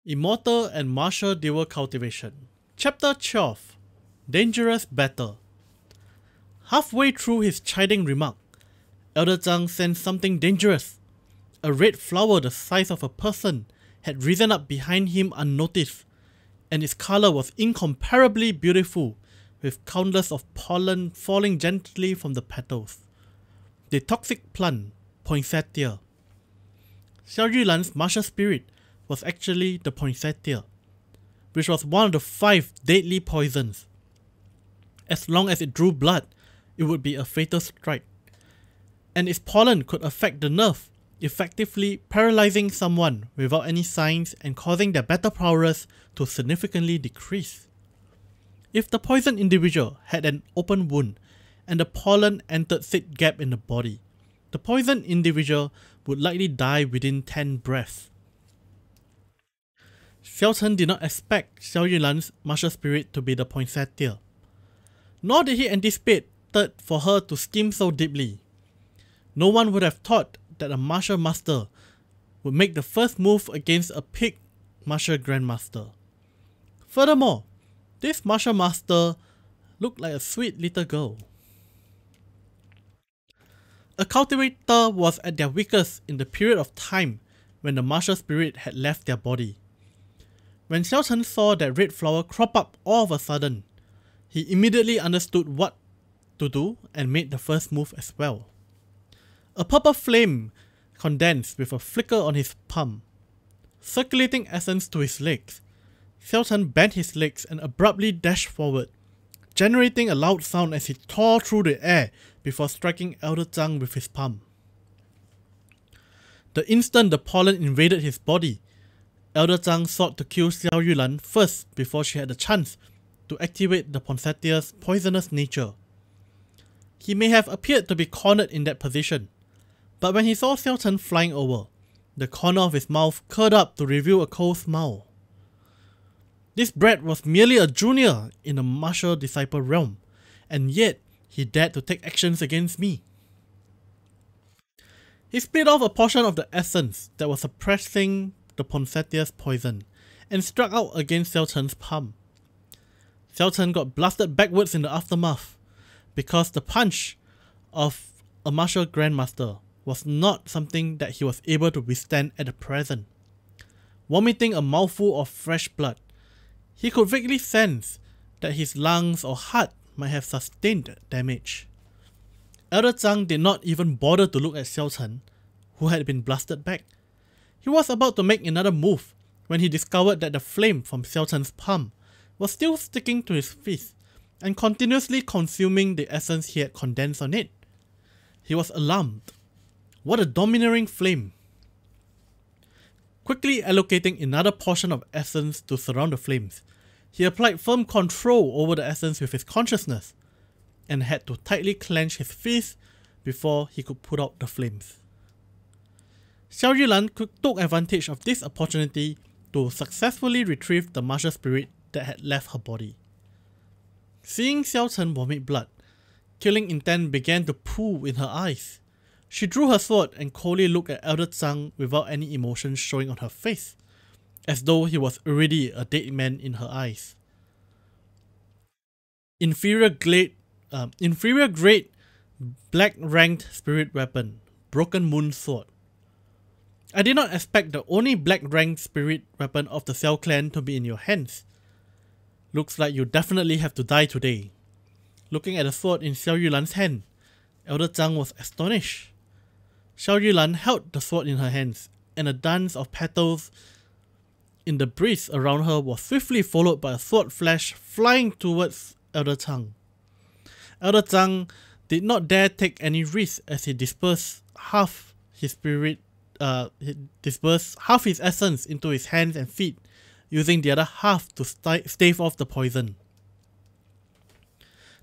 Immortal and Martial Dual Cultivation. Chapter 12. Dangerous Battle. Halfway through his chiding remark, Elder Zhang sensed something dangerous. A red flower the size of a person had risen up behind him unnoticed, and its color was incomparably beautiful, with countless of pollen falling gently from the petals. The toxic plant, poinsettia. Xiao Yulan's martial spirit was actually the poinsettia, which was one of the 5 deadly poisons. As long as it drew blood, it would be a fatal strike, and its pollen could affect the nerve, effectively paralyzing someone without any signs and causing their battle prowess to significantly decrease. If the poisoned individual had an open wound and the pollen entered said gap in the body, the poisoned individual would likely die within 10 breaths. Xiao Chen did not expect Xiao Yulan's martial spirit to be the poinsettia, nor did he anticipate for her to scheme so deeply. No one would have thought that a martial master would make the first move against a pig martial grandmaster. Furthermore, this martial master looked like a sweet little girl. A cultivator was at their weakest in the period of time when the martial spirit had left their body. When Xiao Chen saw that red flower crop up all of a sudden, he immediately understood what to do and made the first move as well. A purple flame condensed with a flicker on his palm, circulating essence to his legs. Xiao Chen bent his legs and abruptly dashed forward, generating a loud sound as he tore through the air before striking Elder Zhang with his palm. The instant the pollen invaded his body, Elder Zhang sought to kill Xiao Yulan first before she had the chance to activate the poinsettia's poisonous nature. He may have appeared to be cornered in that position, but when he saw Xiao Chen flying over, the corner of his mouth curled up to reveal a cold smile. This brat was merely a junior in the martial disciple realm, and yet he dared to take actions against me. He split off a portion of the essence that was suppressing the poinsettia's poison and struck out against Xiao Chen's palm. Xiao Chen got blasted backwards in the aftermath because the punch of a martial grandmaster was not something that he was able to withstand at the present. Vomiting a mouthful of fresh blood, he could vaguely sense that his lungs or heart might have sustained damage. Elder Zhang did not even bother to look at Xiao Chen, who had been blasted back. He was about to make another move when he discovered that the flame from Xiao Chen's palm was still sticking to his fist and continuously consuming the essence he had condensed on it. He was alarmed. What a domineering flame! Quickly allocating another portion of essence to surround the flames, he applied firm control over the essence with his consciousness and had to tightly clench his fist before he could put out the flames. Xiao Yulan took advantage of this opportunity to successfully retrieve the martial spirit that had left her body. Seeing Xiao Chen vomit blood, killing intent began to pool in her eyes. She drew her sword and coldly looked at Elder Zhang without any emotion showing on her face, as though he was already a dead man in her eyes. Inferior grade black ranked spirit weapon, Broken Moon Sword. I did not expect the only black ranked spirit weapon of the Xiao clan to be in your hands. Looks like you definitely have to die today. Looking at the sword in Xiao Yulan's hand, Elder Zhang was astonished. Xiao Yulan held the sword in her hands, and a dance of petals in the breeze around her was swiftly followed by a sword flash flying towards Elder Zhang. Elder Zhang did not dare take any risk as he dispersed half his essence into his hands and feet, using the other half to stave off the poison.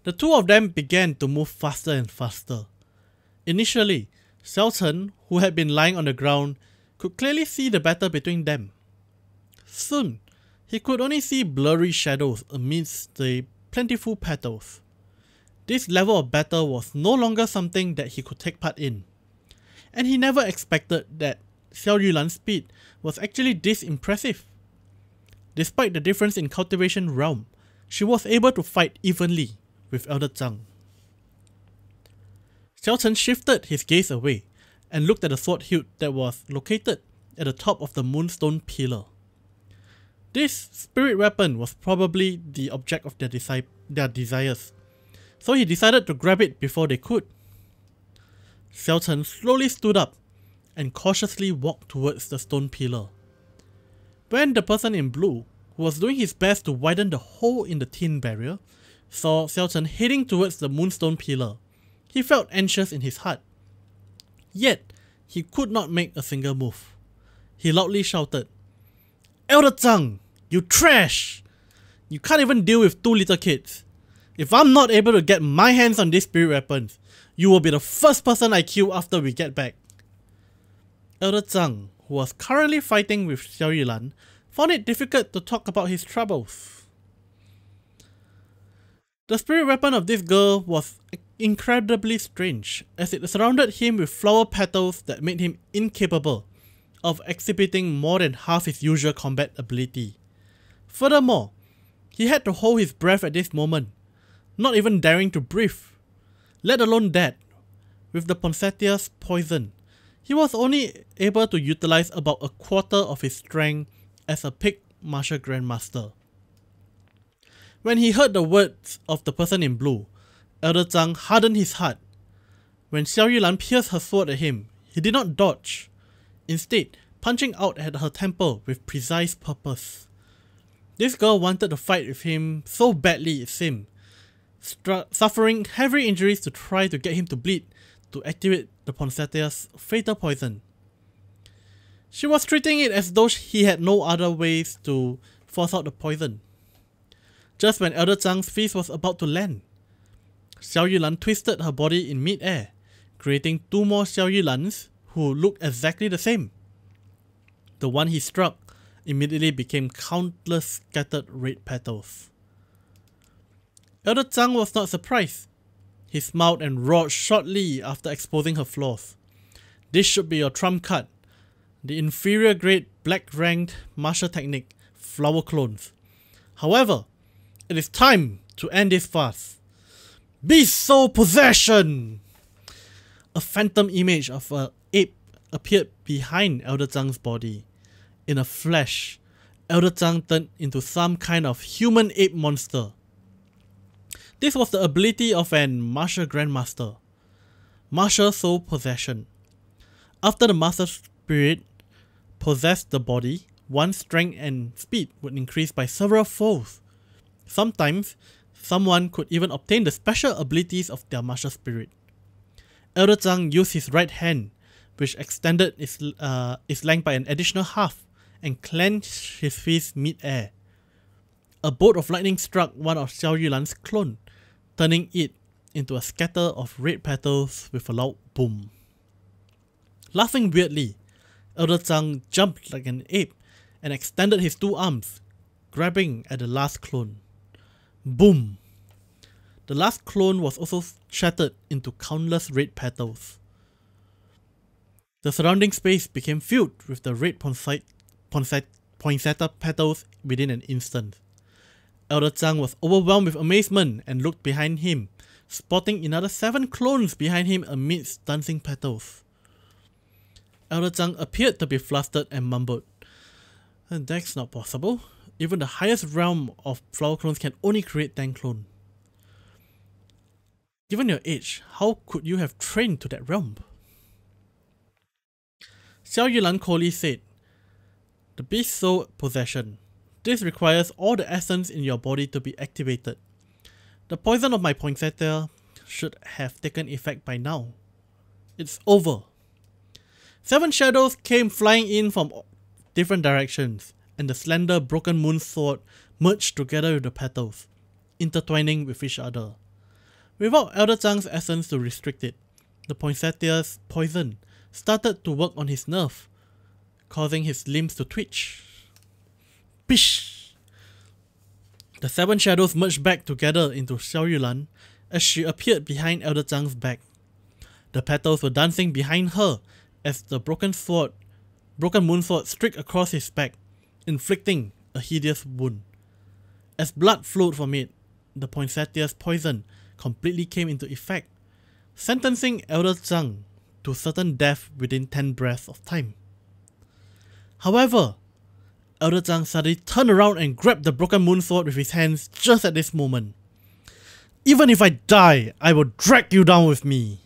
The two of them began to move faster and faster. Initially, Xiao Chen, who had been lying on the ground, could clearly see the battle between them. Soon, he could only see blurry shadows amidst the plentiful petals. This level of battle was no longer something that he could take part in, and he never expected that Xiao Yulan's speed was actually this impressive. Despite the difference in cultivation realm, she was able to fight evenly with Elder Zhang. Xiao Chen shifted his gaze away and looked at the sword hilt that was located at the top of the moonstone pillar. This spirit weapon was probably the object of their desires, so he decided to grab it before they could. Xiao Chen slowly stood up and cautiously walked towards the stone pillar. When the person in blue, who was doing his best to widen the hole in the tin barrier, saw Xiao Chen heading towards the moonstone pillar, he felt anxious in his heart. Yet, he could not make a single move. He loudly shouted, "Elder Zhang, you trash! You can't even deal with 2 little kids. If I'm not able to get my hands on these spirit weapons, you will be the first person I kill after we get back." Elder Zhang, who was currently fighting with Xiao Yulan, found it difficult to talk about his troubles. The spirit weapon of this girl was incredibly strange, as it surrounded him with flower petals that made him incapable of exhibiting more than half his usual combat ability. Furthermore, he had to hold his breath at this moment, not even daring to breathe, let alone that. With the poinsettia's poison, he was only able to utilize about a quarter of his strength as a peak martial grandmaster. When he heard the words of the person in blue, Elder Zhang hardened his heart. When Xiao Yulan pierced her sword at him, he did not dodge, instead punching out at her temple with precise purpose. This girl wanted to fight with him so badly it seemed, suffering heavy injuries to try to get him to bleed to activate the poinsettia's fatal poison. She was treating it as though he had no other ways to force out the poison. Just when Elder Zhang's fist was about to land, Xiao Yulan twisted her body in mid-air, creating 2 more Xiao Yulans who looked exactly the same. The one he struck immediately became countless scattered red petals. Elder Zhang was not surprised. He smiled and roared shortly after exposing her flaws. "This should be your trump card. The inferior grade black ranked martial technique, flower clones. However, it is time to end this fast. Beast Soul Possession!" A phantom image of an ape appeared behind Elder Zhang's body. In a flash, Elder Zhang turned into some kind of human ape monster. This was the ability of an martial grandmaster. Martial Soul Possession. After the master spirit possessed the body, one's strength and speed would increase by several folds. Sometimes, someone could even obtain the special abilities of their martial spirit. Elder Zhang used his right hand, which extended its length by an additional half, and clenched his fist mid-air. A bolt of lightning struck one of Xiao Yulan's clone, turning it into a scatter of red petals with a loud boom. Laughing weirdly, Elder Zhang jumped like an ape and extended his 2 arms, grabbing at the last clone. Boom! The last clone was also shattered into countless red petals. The surrounding space became filled with the red poinsettia petals within an instant. Elder Zhang was overwhelmed with amazement and looked behind him, spotting another 7 clones behind him amidst dancing petals. Elder Zhang appeared to be flustered and mumbled, "That's not possible. Even the highest realm of flower clones can only create 10 clones. Given your age, how could you have trained to that realm?" Xiao Yulan coldly said, "The Beast Soul Possession. This requires all the essence in your body to be activated. The poison of my poinsettia should have taken effect by now. It's over." 7 shadows came flying in from different directions, and the slender broken moon sword merged together with the petals, intertwining with each other. Without Elder Zhang's essence to restrict it, the poinsettia's poison started to work on his nerve, causing his limbs to twitch. Bish! The 7 shadows merged back together into Xiao Yulan as she appeared behind Elder Zhang's back. The petals were dancing behind her as the broken moon sword streaked across his back, inflicting a hideous wound. As blood flowed from it, the poinsettia's poison completely came into effect, sentencing Elder Zhang to certain death within 10 breaths of time. However, Elder Zhang suddenly turned around and grabbed the broken moon sword with his hands just at this moment. "Even if I die, I will drag you down with me."